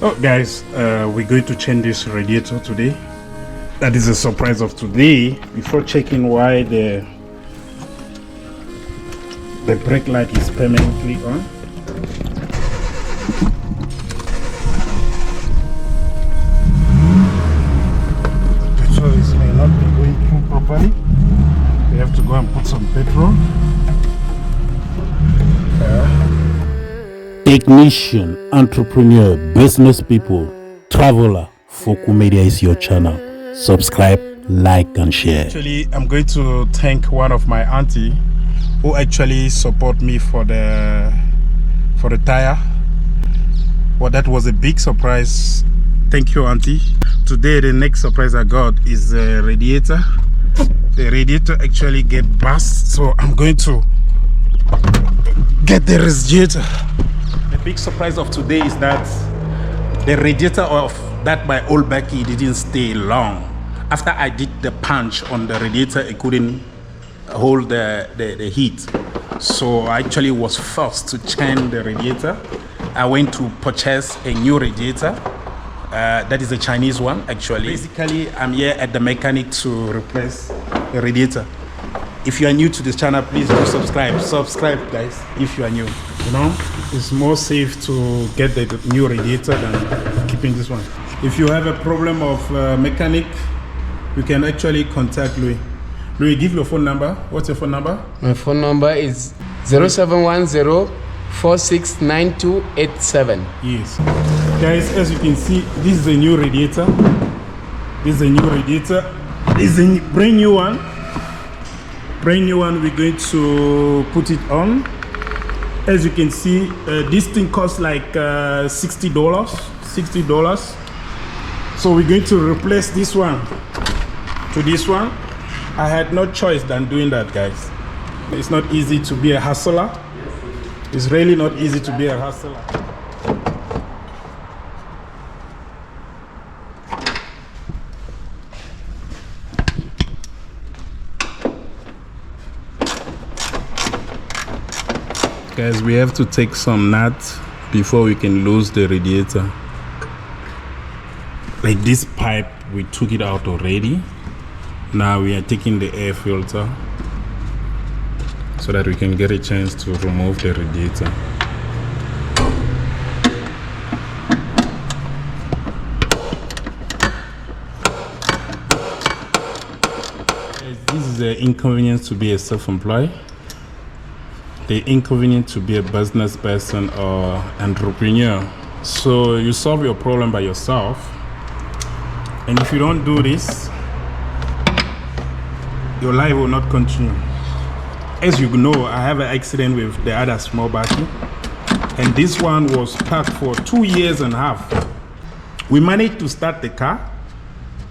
Oh guys, we're going to change this radiator today. That is a surprise of today. Before checking why the brake light is permanently on. Petrol may not be going in properly. We have to go and put some petrol. Technician, entrepreneur, business people, traveler, Fokou Media is your channel. Subscribe, like and share. Actually, I'm going to thank one of my auntie who actually support me for the tire. Well, that was a big surprise. Thank you, auntie. Today the next surprise I got is the radiator. The radiator actually get burst, so I'm going to get the radiator. The big surprise of today is that the radiator of that my old Becky didn't stay long. After I did the punch on the radiator, it couldn't hold the heat. So I actually was forced to change the radiator. I went to purchase a new radiator. That is a Chinese one, actually. Basically, I'm here at the mechanic to replace the radiator. If you are new to this channel, please do subscribe. Subscribe, guys, if you are new. You know, it's more safe to get the new radiator than keeping this one. If you have a problem of mechanic, you can actually contact Louis. Louis, give your phone number. What's your phone number? My phone number is 0710-469287. Yes. Guys, as you can see, this is a new radiator. This is a new radiator. This is a brand new one. Brand new one. We're going to put it on. As you can see, this thing costs like $60. So we're going to replace this one to this one. I had no choice than doing that, guys. It's not easy to be a hustler. It's really not easy to be a hustler. Guys, we have to take some nuts before we can lose the radiator. Like this pipe, we took it out already. Now we are taking the air filter so that we can get a chance to remove the radiator. This is the inconvenience to be a self-employed. The inconvenience to be a business person or entrepreneur. So you solve your problem by yourself, and if you don't do this, your life will not continue. As you know, I have an accident with the other small battery, and this one was parked for 2.5 years. We managed to start the car,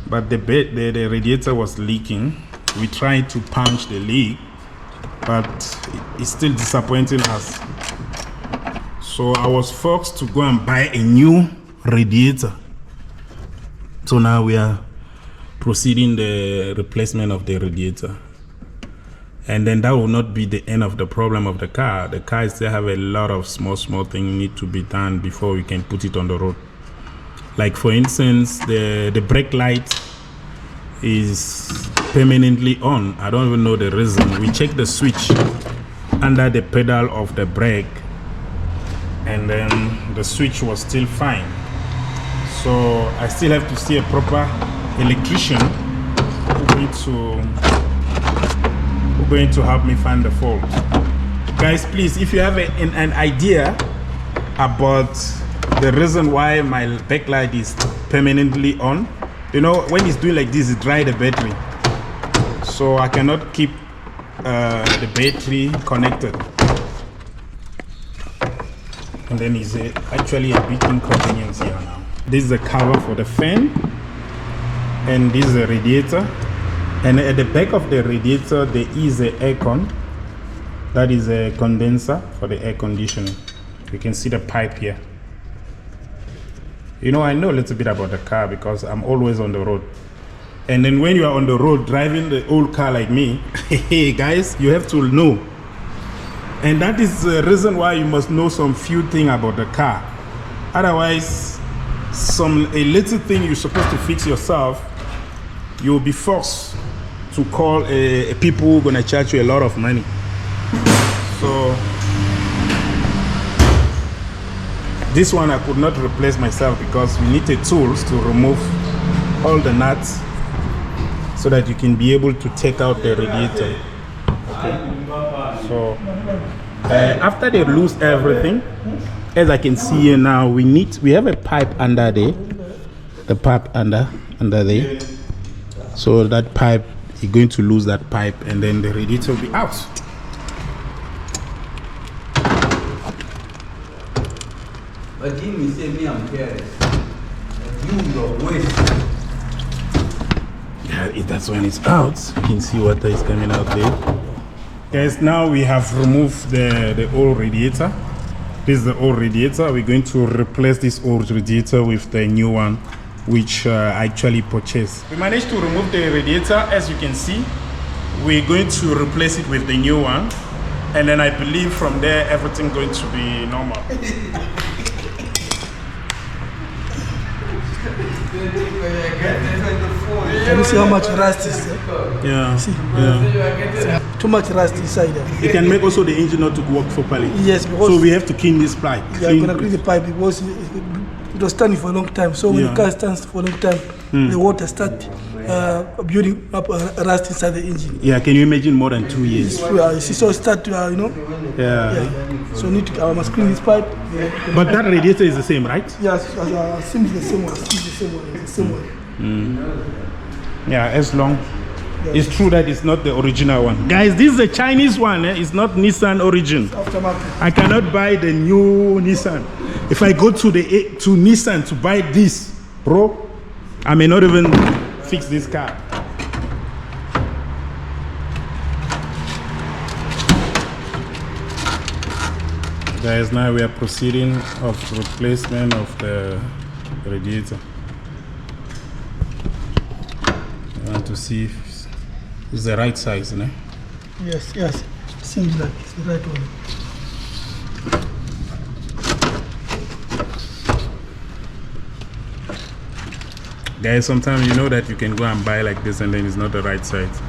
but the radiator was leaking. We tried to punch the leak, but it's still disappointing us. So I was forced to go and buy a new radiator. So now we are proceeding the replacement of the radiator. And then that will not be the end of the problem of the car. The car still have a lot of small things need to be done before we can put it on the road. Like for instance, the brake light is permanently on. I don't even know the reason. We checked the switch under the pedal of the brake, and then the switch was still fine. So I still have to see a proper electrician who's going to help me find the fault. Guys, please, if you have an idea about the reason why my backlight is permanently on, you know, when it's doing like this, it dries the battery. So I cannot keep the battery connected. And then it's actually a big inconvenience here now. This is a cover for the fan, and this is a radiator. And at the back of the radiator, there is an air con. That is a condenser for the air conditioning. You can see the pipe here. You know, I know a little bit about the car because I'm always on the road. And then when you are on the road driving the old car like me, hey guys, you have to know. And that is the reason why you must know some few things about the car. Otherwise, a little thing you're supposed to fix yourself, you'll be forced to call a people who are gonna charge you a lot of money. So this one I could not replace myself because we needed tools to remove all the nuts so that you can be able to take out the radiator. Okay. So after they lose everything, as I can see here now, we have a pipe under there, the pipe under there. So that pipe, you're going to lose that pipe, and then the radiator will be out. But Jimmy said me I'm careless. You your waste. Yeah, that's when it's out. You can see water is coming out there. Guys, now we have removed the old radiator. This is the old radiator. We're going to replace this old radiator with the new one, which I actually purchased. We managed to remove the radiator. As you can see, we're going to replace it with the new one, and then I believe from there everything going to be normal. Can you see how much rust is there? Yeah. See? Yeah. Too much rust inside there. It can make also the engine not to work properly. Yes, because so we have to clean this pipe. yeah, I'm gonna clean the pipe because it was standing for a long time. So when the car stands for a long time, the water starts building up rust inside the engine. Yeah, can you imagine more than 2 years? You see, so it start you know. Yeah. So I must clean this pipe. But that radiator is the same, right? Yes, seems the same one. Seems the same one. It's the same one. Yeah, as long. It's true that it's not the original one. Guys, this is a Chinese one. It's not Nissan origin. Aftermarket. I cannot buy the new Nissan. If I go to Nissan to buy this, bro, I may not even fix this car. Guys, now we are proceeding of replacement of the radiator. I want to see if it's the right size, no? Yes, yes. Seems like it's the right one. Guys, sometimes you know that you can go and buy like this and then it's not the right size.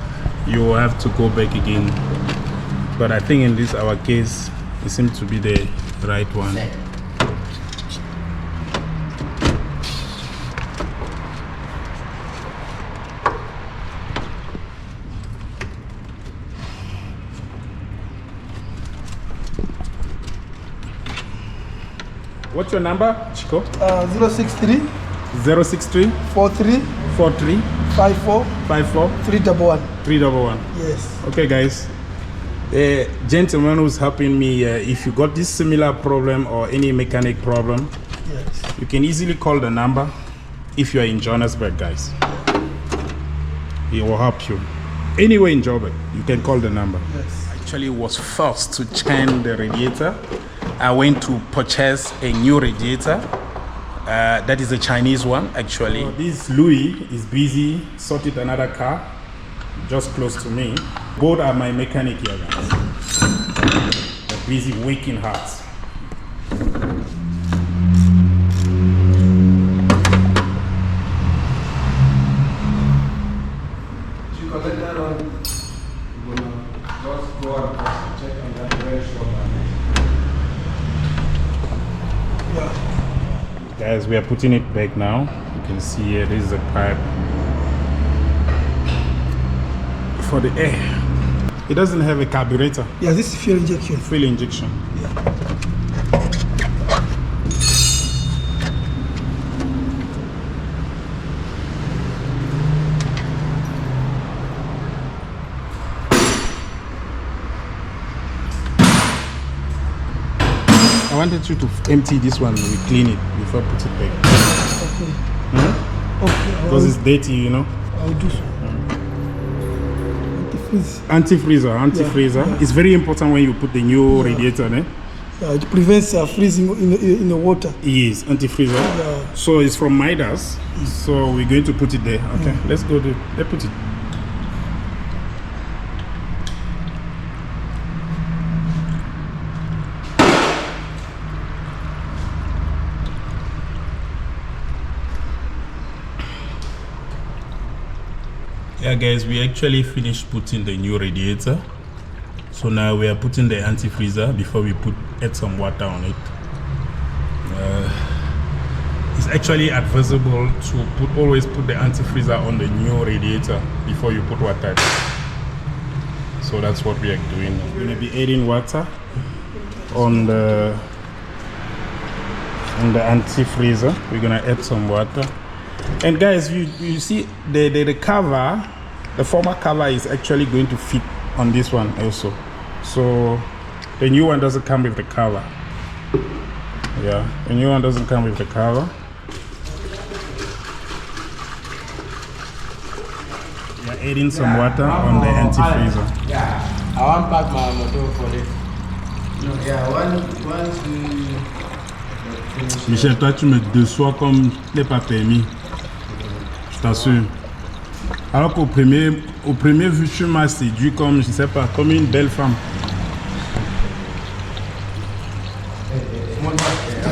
You will have to go back again. But I think in this our case, it seems to be the right one. What's your number, Chico? 063 063 43 43 54 54 311. 311. Yes. Okay, guys. The gentleman who's helping me, if you got this similar problem or any mechanic problem, Yes. you can easily call the number if you are in Johannesburg, guys. He will help you. Anywhere in Joburg, you can call the number. Yes. Actually was forced to change the radiator. I went to purchase a new radiator. That is a Chinese one, actually. So this Louis is busy sorting another car just close to me. Both are my mechanic here, guys. They're busy working hard. You collect that on. You're gonna just go and check on that very short. Yeah. Guys, we are putting it back now. You can see here, this is a pipe for the air. It doesn't have a carburetor. Yeah, this is fuel injection. Fuel injection. Yeah. I wanted you to empty this one. We clean it before I put it back. Okay. Okay. Because it's dirty, you know. I'll do so. Antifreeze. Antifreezer. Yeah. It's very important when you put the new radiator, eh? It prevents freezing in the water. Yes, antifreezer. Yeah. So it's from Midas. So we're going to put it there. Okay, let's go there. Let's put it. Yeah guys, we actually finished putting the new radiator. So now we are putting the anti-freezer before we add some water on it. It's actually advisable to always put the anti-freezer on the new radiator before you put water. So that's what we are doing. We're gonna be adding water on the anti-freezer. We're gonna add some water. And guys, you see the cover, the former cover is actually going to fit on this one also. So the new one doesn't come with the cover. Yeah, the new one doesn't come with the cover. We are adding some water on the anti-freezer. Yeah, I want to pack my motor for this. No, yeah, once Michel, toi tu me déçois comme n'est pas permis. Je t'assure. Alors qu'au premier vue, tu m'as séduit comme, je sais pas, comme une belle femme.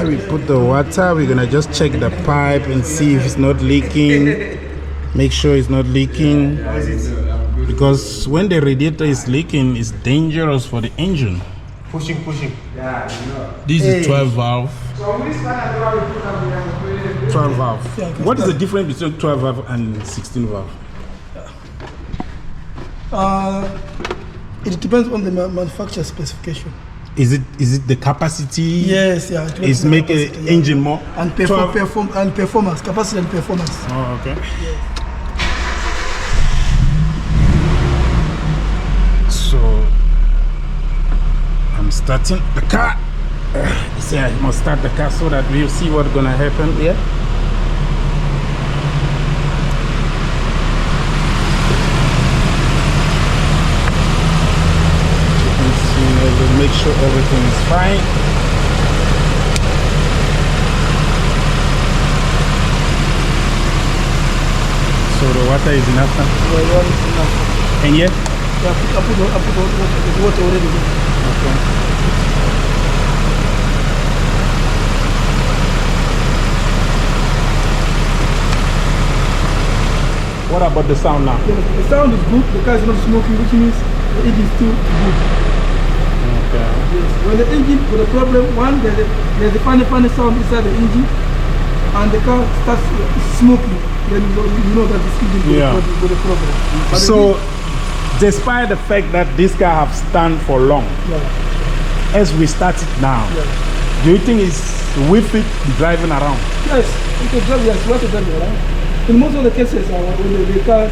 We put the water, we're gonna just check the pipe and see if it's not leaking. Make sure it's not leaking. Because when the radiator is leaking, it's dangerous for the engine. Pushing. Yeah, you know. This is 12 valve. So this one I draw we put up 12 valve. What is the difference between 12 valve and 16 valve? It depends on the manufacturer specification. Is it the capacity? Yes, yeah. It's make an engine more and performance, capacity and performance. Oh, okay. Yes. So I'm starting the car. See, I must start the car so that we'll see what's gonna happen here. Make sure everything is fine. So the water is enough now? The water is enough. And yet? Yeah, I put the water already. Okay. What about the sound now? Yeah, the sound is good, the car is not smoking, which means the engine is still good. Okay. Yes. When the engine, with the problem, one, there's a funny sound inside the engine, and the car starts smoking, then you know that this engine with the problem. But so, despite the fact that this car have stand for long, as we start it now, do you think it's worth it driving around? Yes, you can drive, yes, you have to drive around. In most of the cases, when the car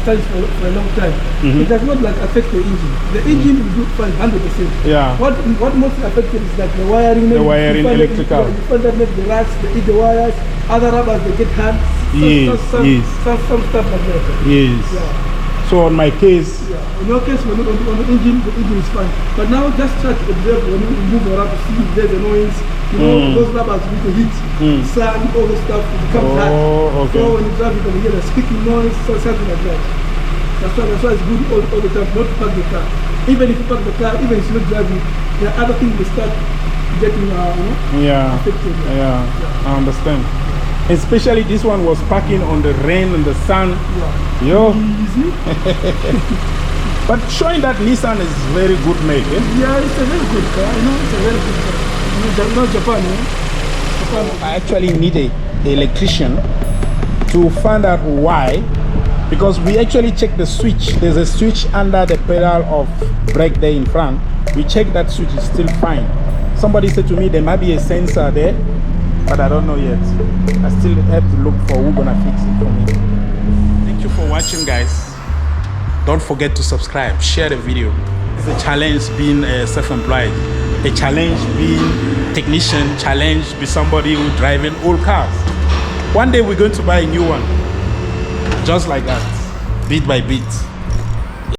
stands for a long time, it does not affect the engine. The engine will do fine 100%. Yeah. What mostly affected is like the wiring. The wiring, electrical. You find that maybe the racks, they eat the wires, other rubbers, they get hard. Some stuff like that. Yes. Yeah. So on my case, in your case, when on the engine is fine. But now just try to observe when you move around to see if there's a noise. You know, those rubbers with the heat, sun, all the stuff, it becomes hard. Okay. So when you drive, you can hear the squeaking noise, so something like that. That's why it's good all the time not to park the car. Even if you park the car, even if you're not driving, there are other things that start getting affected. I understand. Especially this one was parking on the rain and the sun. Yo. Easy. But showing that Nissan is very good make, eh? Yeah, it's a very good car. You know, it's a very good car. You know, not Japan, Japan. I actually need an electrician to find out why. Because we actually check the switch. There's a switch under the pedal of brake there in front. We check that switch is still fine. Somebody said to me there might be a sensor there, but I don't know yet. I still have to look for who's gonna fix it for me. Thank you for watching, guys. Don't forget to subscribe, share the video. It's a challenge being self-employed, a challenge being technician, challenge be somebody who driving old cars. One day we're going to buy a new one, just like that, bit by bit.